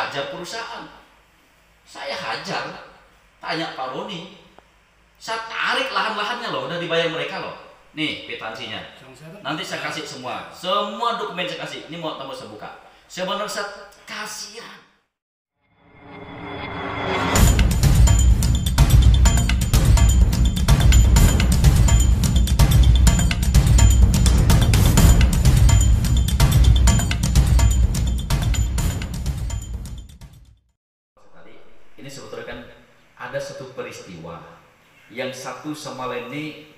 hajar perusahaan. Saya hajar. Tanya Pak Roni. Saya tarik lahan-lahannya loh, udah dibayar mereka loh. Nih kwitansinya. Nanti saya kasih semua dokumen saya kasih. Ini mau tamu saya buka. Sebenarnya saya kasihan. Ini sebetulnya kan ada satu peristiwa yang satu sama lain ini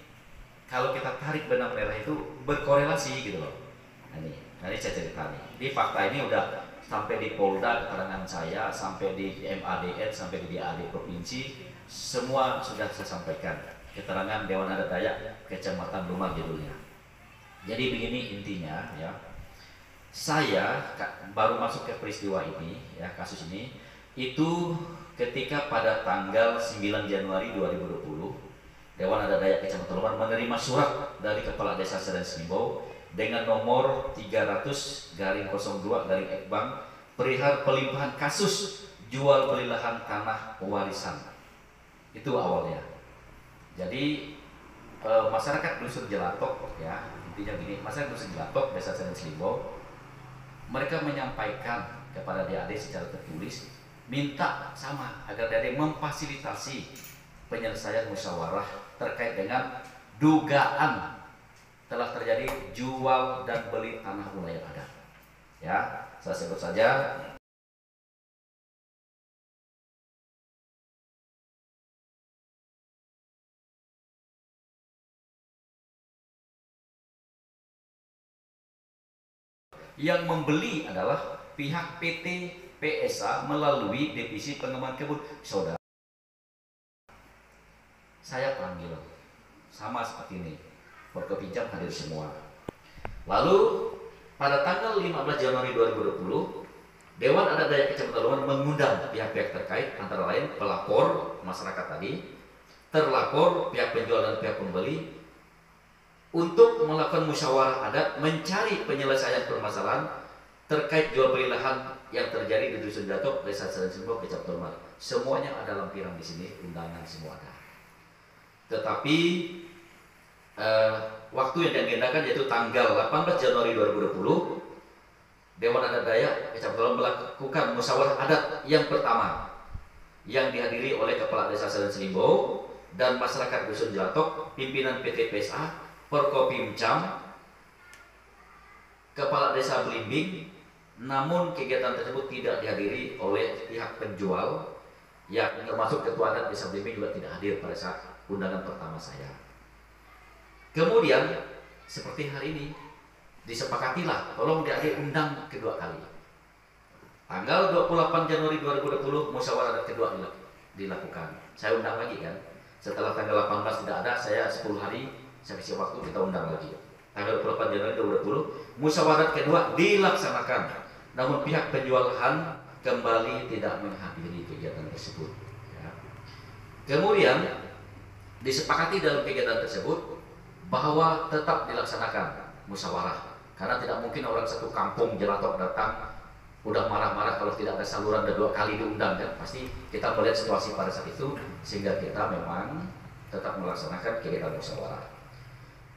kalau kita tarik benang merah itu berkorelasi gitu loh. Nah ini saya cerita nih. Di fakta ini udah sampai di Polda keterangan saya, sampai di MADN, sampai di DAD Provinsi, semua sudah saya sampaikan. Keterangan Dewan Adat Dayak Kecamatan Lumah judulnya. Jadi begini intinya ya. Saya baru masuk ke peristiwa ini ya, kasus ini itu ketika pada tanggal 9 Januari 2020 Dewan Adat Dayak Kecamatan Lumah menerima surat dari Kepala Desa Sedan Selimbau dengan nomor 300/02/Ekbang perihal pelimpahan kasus jual beli lahan tanah warisan. Itu awalnya. Jadi masyarakat Dusun Jelatok ya, intinya gini, masyarakat Dusun Jelatok Desa Sedan Selimbau mereka menyampaikan kepada DAD secara tertulis minta sama agar DAD memfasilitasi penyelesaian musyawarah terkait dengan dugaan telah terjadi jual dan beli tanah wilayah adat. Ya, saya sebut saja yang membeli adalah pihak PT PSA melalui Divisi Pengembangan Kebun. Saudara, saya panggil sama seperti ini, Forkopimda hadir semua. Lalu pada tanggal 15 Januari 2020 Dewan Adat Dayak Kecamatan Lumah mengundang pihak-pihak terkait antara lain pelapor masyarakat tadi, terlapor, pihak penjual dan pihak pembeli untuk melakukan musyawarah adat mencari penyelesaian permasalahan terkait jual beli lahan yang terjadi di Dusun Jelatok, Desa Sedan Selimbau, Kecamatan Lumah. Semuanya ada lampiran di sini, undangan semua ada. Tetapi waktu yang diagendakan yaitu tanggal 18 Januari 2020 Dewan Adat Dayak Kecamatan Lumah melakukan musyawarah adat yang pertama yang dihadiri oleh Kepala Desa Sedan Selimbau dan masyarakat Dusun Jelatok, pimpinan PT PSA, Forkopimda, Kepala Desa Belimbing. Namun kegiatan tersebut tidak dihadiri oleh pihak penjual, yang termasuk Ketua Adat Desa Belimbing juga tidak hadir pada saat undangan pertama saya. Kemudian seperti hari ini disepakatilah tolong DAD undang kedua kali. Tanggal 28 Januari 2020 musyawarah adat kedua dilakukan. Saya undang lagi kan. Setelah tanggal 18 tidak ada, saya 10 hari saya kasih waktu, kita undang lagi. Tanggal 28 Januari 2020 musyawarah kedua dilaksanakan. Namun pihak penjual lahan kembali tidak menghadiri kegiatan tersebut. Ya. Kemudian disepakati dalam kegiatan tersebut bahwa tetap dilaksanakan musyawarah, karena tidak mungkin orang satu kampung Jelatok datang udah marah-marah kalau tidak ada saluran dan 2 kali diundang kan. Pasti kita melihat situasi pada saat itu sehingga kita memang tetap melaksanakan kegiatan musyawarah.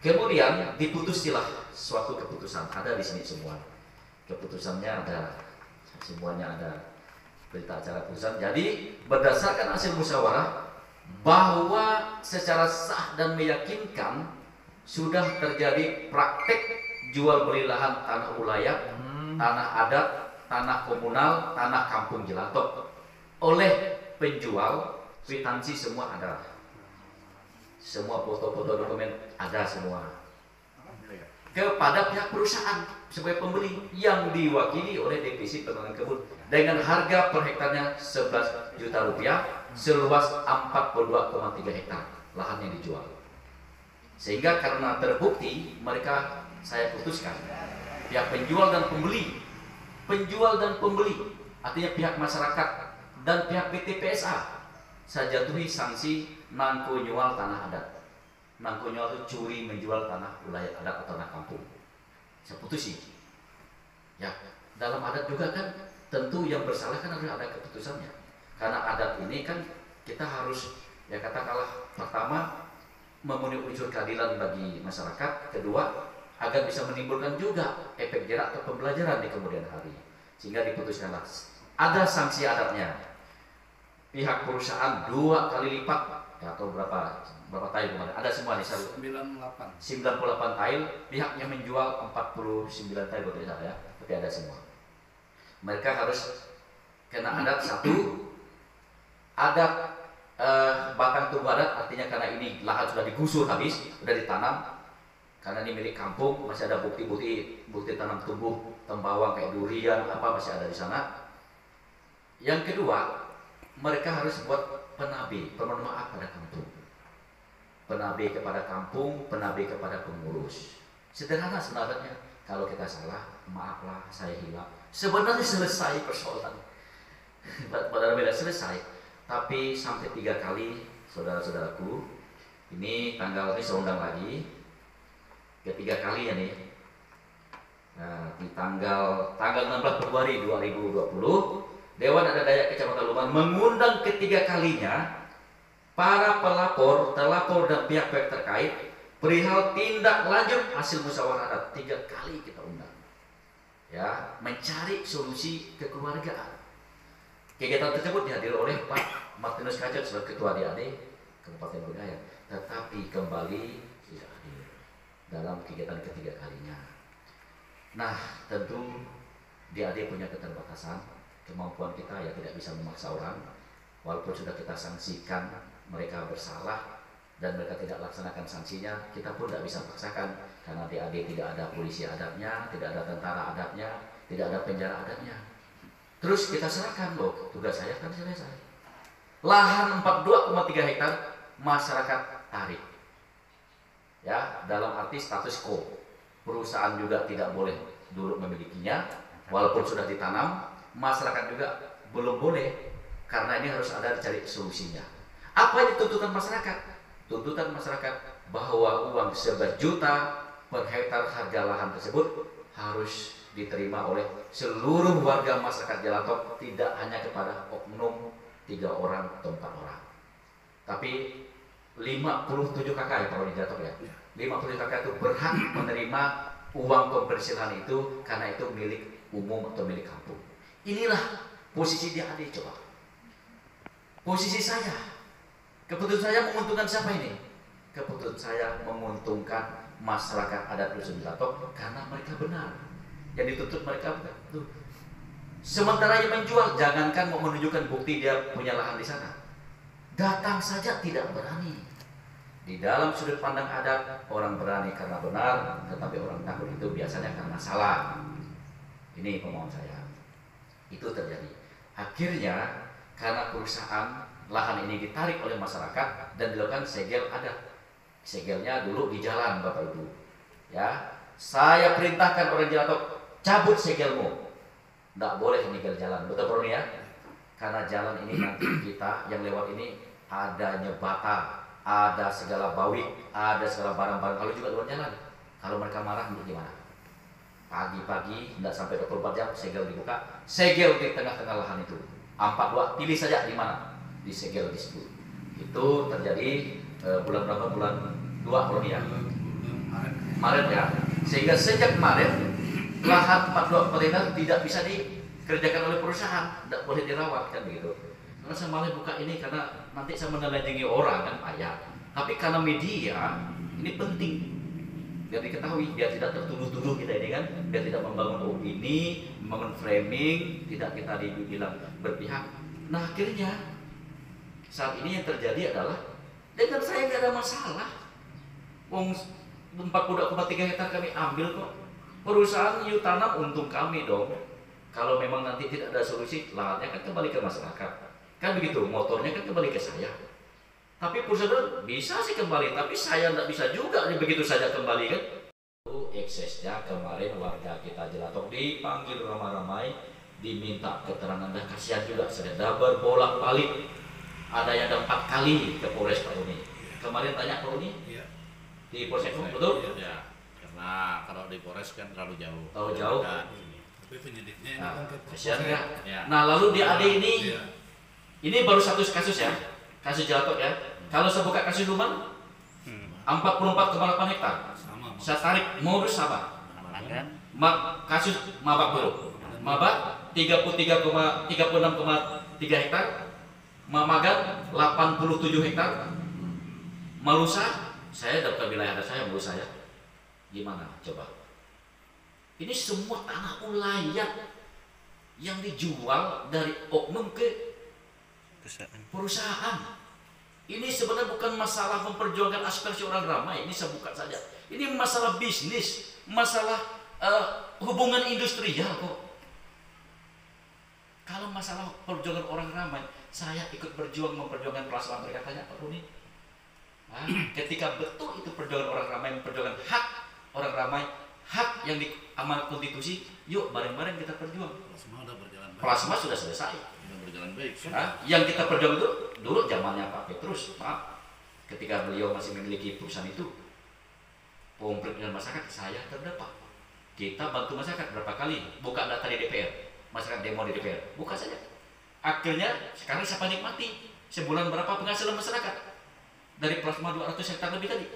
Kemudian diputusilah suatu keputusan, ada di sini semua. Keputusannya ada, semuanya ada berita acara putusan. Jadi berdasarkan hasil musyawarah bahwa secara sah dan meyakinkan sudah terjadi praktek jual beli lahan tanah wilayah, tanah adat, tanah komunal, tanah kampung Jelatok oleh penjual, kwitansi semua ada, semua foto-foto dokumen ada semua, kepada pihak perusahaan sebagai pembeli yang diwakili oleh Divisi Pengembangan Kebun dengan harga per hektarnya 11 juta rupiah seluas 42,3 hektar lahan yang dijual. Sehingga karena terbukti mereka, saya putuskan pihak penjual dan pembeli, artinya pihak masyarakat dan pihak PT PSA, saya jatuhi sanksi nangko nyual tanah adat. Nangko nyual itu curi menjual tanah wilayah adat atau tanah kampung. Saya putusin. Ya, dalam adat juga kan tentu yang bersalah kan harus ada keputusannya. Karena adat ini kan kita harus ya katakanlah pertama memenuhi unsur keadilan bagi masyarakat, kedua agar bisa menimbulkan juga efek jerak atau pembelajaran di kemudian hari. Sehingga diputuskanlah ada sanksi adatnya. Pihak perusahaan 2 kali lipat ya, atau berapa tail kemarin? Ada semua di 98 tail, pihaknya menjual 49 tail betul ya, tapi ada semua. Mereka harus kena adat satu, adat batang tubuh adat, artinya karena ini lahan sudah digusur habis, sudah ditanam, karena ini milik kampung, masih ada bukti tanam tumbuh tembawang kayak durian apa masih ada di sana. Yang kedua, mereka harus buat penabi, permohonan maaf pada kampung, penabi kepada kampung, penabi kepada pengurus. Sederhana sebenarnya, kalau kita salah, maaflah saya hilap. Sebenarnya selesai persoalan, padahal beda selesai. Tapi sampai 3 kali, saudara-saudaraku, ini tanggal ini saya undang lagi, ketiga kalinya nih. Nah, di tanggal 16 Februari 2020, Dewan Adat Dayak Kecamatan Luman mengundang ketiga kalinya para pelapor, terlapor dan pihak-pihak terkait perihal tindak lanjut hasil musyawarah adat. 3 kali kita undang, ya, mencari solusi kekeluargaan. Kegiatan tersebut dihadiri oleh Pak Martinus Kajat sebagai Ketua DAD Kabupaten Bodaya, tetapi kembali tidak hadir dalam kegiatan ketiga kalinya. Nah, tentu DAD punya keterbatasan, kemampuan kita ya tidak bisa memaksa orang. Walaupun sudah kita sanksikan mereka bersalah dan mereka tidak laksanakan sanksinya, kita pun tidak bisa paksakan karena DAD tidak ada polisi adatnya, tidak ada tentara adatnya, tidak ada penjara adatnya. Terus kita serahkan, loh, tugas saya kan selesai. Lahan 42,3 hektar masyarakat tarik. Ya, dalam arti status quo. Perusahaan juga tidak boleh dulu memilikinya, walaupun sudah ditanam, masyarakat juga belum boleh, karena ini harus ada dicari solusinya. Apa yang tuntutan masyarakat? Tuntutan masyarakat bahwa uang 11 juta per hektar harga lahan tersebut harus diterima oleh seluruh warga masyarakat Jalantok, tidak hanya kepada oknum 3 orang atau 4 orang, tapi 57 kakak ya kalau di Jalantok ya. 57 kakak itu berhak menerima uang konversi lahan itu karena itu milik umum atau milik kampung. Inilah posisi DAD. Coba posisi saya, keputusan saya menguntungkan siapa ini? Keputusan saya menguntungkan masyarakat adat Dusun Jalantok karena mereka benar. Yang dituntut mereka bukan tuh. Sementara yang menjual, jangankan mau menunjukkan bukti dia punya lahan di sana, datang saja tidak berani. Di dalam sudut pandang adat, orang berani karena benar, tetapi orang takut itu biasanya karena salah. Ini pemohon saya. Itu terjadi. Akhirnya karena perusahaan lahan ini ditarik oleh masyarakat dan dilakukan segel adat. Segelnya dulu di jalan, Bapak Ibu. Ya, saya perintahkan orang Jalantok, cabut segelmu. Tidak boleh meninggal jalan, betul Bro ya? Karena jalan ini nanti kita yang lewat ini ada nyebata, ada segala bawik, ada segala barang-barang. Kalau juga luar jalan, kalau mereka marah gimana? Pagi-pagi tidak sampai 24 jam segel dibuka, segel di tengah-tengah lahan itu. 42, pilih saja di mana, di segel di situ. Itu terjadi bulan berapa? Bulan 2 Bro ya? Maret ya. Sehingga sejak Maret lahan 42 pemerintah tidak bisa dikerjakan oleh perusahaan, tidak boleh dirawat kan begitu. Karena saya malah buka ini karena nanti saya menelanjangi orang kan payah. Tapi karena media ini penting biar diketahui, biar tidak tertuduh-tuduh kita ini kan, biar tidak membangun opini, membangun framing, tidak kita dibilang berpihak. Nah akhirnya saat ini yang terjadi adalah dengan saya nggak ada masalah. Wong 40,3 hektar kami ambil kok. Perusahaan you tanam untung kami dong. Kalau memang nanti tidak ada solusi, lahannya kan kembali ke masyarakat. Kan begitu, motornya kan kembali ke saya. Tapi perusahaan bisa sih kembali, tapi saya tidak bisa juga begitu saja kembali kan. Eksesnya kemarin warga kita Jalantok dipanggil ramai-ramai, diminta keterangan, dan kasihan juga sudah berbolak-balik. Ada yang ada 4 kali ke Polres Pak Uni. Kemarin tanya Pak Uni, di Polsek betul? Ya, karena kalau di Polres kan terlalu jauh. Terlalu jauh. penyidiknya Nah, kan kasihan nggak? Ya. Nah, lalu di AD Iya. ini baru satu kasus ya, kasus jatuh ya. Kalau saya buka kasus Lumang, 44,8 hektar. Sama. Saya tarik modus sama. Magan. Kasus Mabak dulu. Mabak 36,3 hektar. Mamagan 87 hektar. Malusa, saya dapat wilayah ada saya, Malusa ya. Gimana? Coba. Ini semua tanah ulayat yang dijual dari oknum ke perusahaan. Ini sebenarnya bukan masalah memperjuangkan aspirasi orang ramai. Ini saya buka saja. Ini masalah bisnis, masalah hubungan industrial kok. Kalau masalah perjuangan orang ramai, saya ikut berjuang memperjuangkan perasaan mereka. Tanya Pak Runi. Ketika betul itu perjuangan orang ramai, memperjuangkan hak orang ramai, hak yang diamanat konstitusi, yuk bareng-bareng kita perjuang. Plasma udah berjalan baik. Plasma sudah selesai. Udah berjalan baik. Yang kita perjuangkan itu dulu zamannya Pak Petrus, maaf, ketika beliau masih memiliki perusahaan itu, komplit dengan masyarakat, saya terdepan. Kita bantu masyarakat berapa kali, buka data di DPR, masyarakat demo di DPR, buka saja. Akhirnya sekarang siapa nikmati sebulan berapa penghasilan masyarakat dari plasma 200 hektar lebih tadi.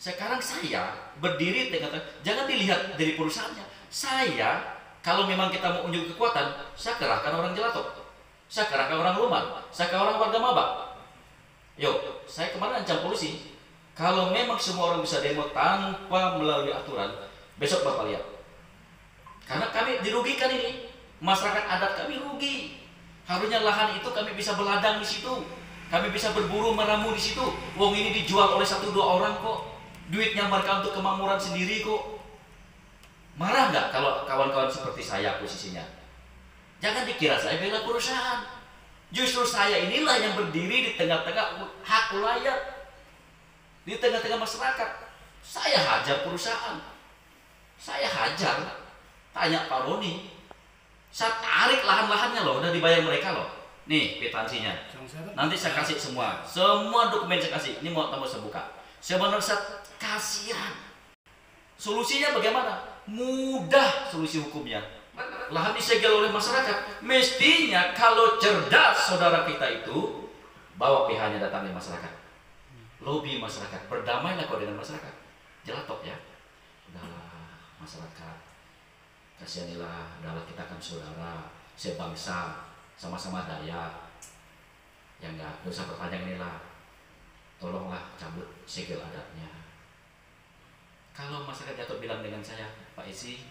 Sekarang saya berdiri dengan, jangan dilihat dari perusahaannya. Saya, kalau memang kita mau unjuk kekuatan, saya kerahkan orang Jelatok, saya kerahkan orang Lumang, saya kerahkan orang warga Mabak. Yuk, saya kemarin ancam polisi. Kalau memang semua orang bisa demo tanpa melalui aturan, besok Bapak lihat. Karena kami dirugikan ini, masyarakat adat kami rugi. Harusnya lahan itu kami bisa beladang di situ, kami bisa berburu meramu di situ. Wong ini dijual oleh 1-2 orang kok. Duitnya mereka untuk kemakmuran sendiri kok. Marah nggak kalau kawan-kawan seperti saya posisinya? Jangan dikira saya bela perusahaan. Justru saya inilah yang berdiri di tengah-tengah hak ulayat, di tengah-tengah masyarakat. Saya hajar perusahaan, saya hajar. Tanya Pak Roni, saya tarik lahan-lahannya loh, udah dibayar mereka loh. Nih kwitansinya. Nanti saya kasih semua dokumen saya kasih. Ini mau saya buka. Sebenarnya saya kasihan. Solusinya bagaimana? Mudah solusi hukumnya. Lahan disegel oleh masyarakat. Mestinya kalau cerdas saudara kita itu, bawa PH-nya datang di masyarakat, lobi masyarakat, berdamailah kau dengan masyarakat. Jelatok ya. Udahlah masyarakat, kasihanilah, udahlah kita kan saudara, sebangsa, sama-sama Dayak. Ya enggak, dosa perpanjang inilah. Tolonglah cabut segel adatnya. Kalau masyarakat Jatuh bilang dengan saya, Pak Isi,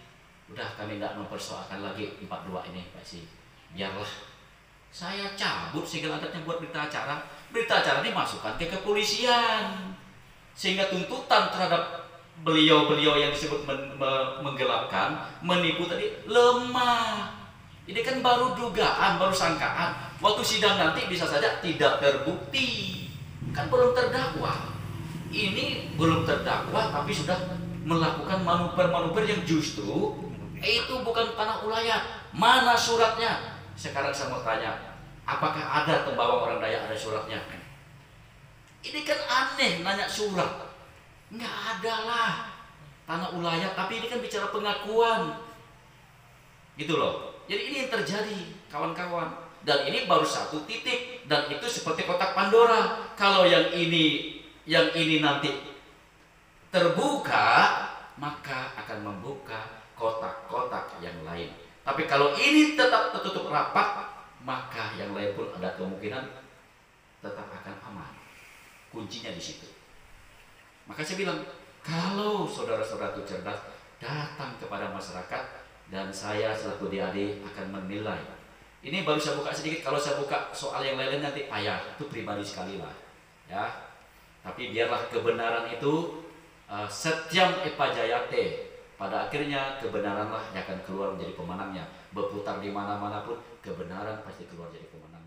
udah kami nggak mempersoalkan lagi 42 ini, Pak Isi. Biarlah saya cabut segel adatnya buat berita acara. Berita acara ini masukkan ke kepolisian, sehingga tuntutan terhadap beliau-beliau yang disebut menggelapkan, menipu tadi lemah. Ini kan baru dugaan, baru sangkaan. Waktu sidang nanti bisa saja tidak terbukti. Kan belum terdakwa. Ini belum terdakwa tapi sudah melakukan manuver-manuver yang justru itu bukan tanah ulayat. Mana suratnya? Sekarang saya mau tanya, apakah ada Tembawa orang Dayak ada suratnya? Ini kan aneh nanya surat. Nggak ada lah tanah ulayat, tapi ini kan bicara pengakuan. Gitu loh. Jadi ini yang terjadi kawan-kawan. Dan ini baru satu titik, dan itu seperti kotak Pandora. Kalau yang ini nanti terbuka, maka akan membuka kotak-kotak yang lain. Tapi kalau ini tetap tertutup rapat, maka yang lain pun ada kemungkinan tetap akan aman. Kuncinya di situ. Maka saya bilang, kalau saudara-saudara itu cerdas, datang kepada masyarakat, dan saya selaku DAD akan menilai. Ini baru saya buka sedikit. Kalau saya buka soal yang lain nanti payah, itu pribadi sekali lah, ya. Tapi biarlah kebenaran itu Setyam Epa Jayate. Pada akhirnya kebenaranlah yang akan keluar menjadi pemenangnya. Berputar di mana-mana pun kebenaran pasti keluar jadi pemenang.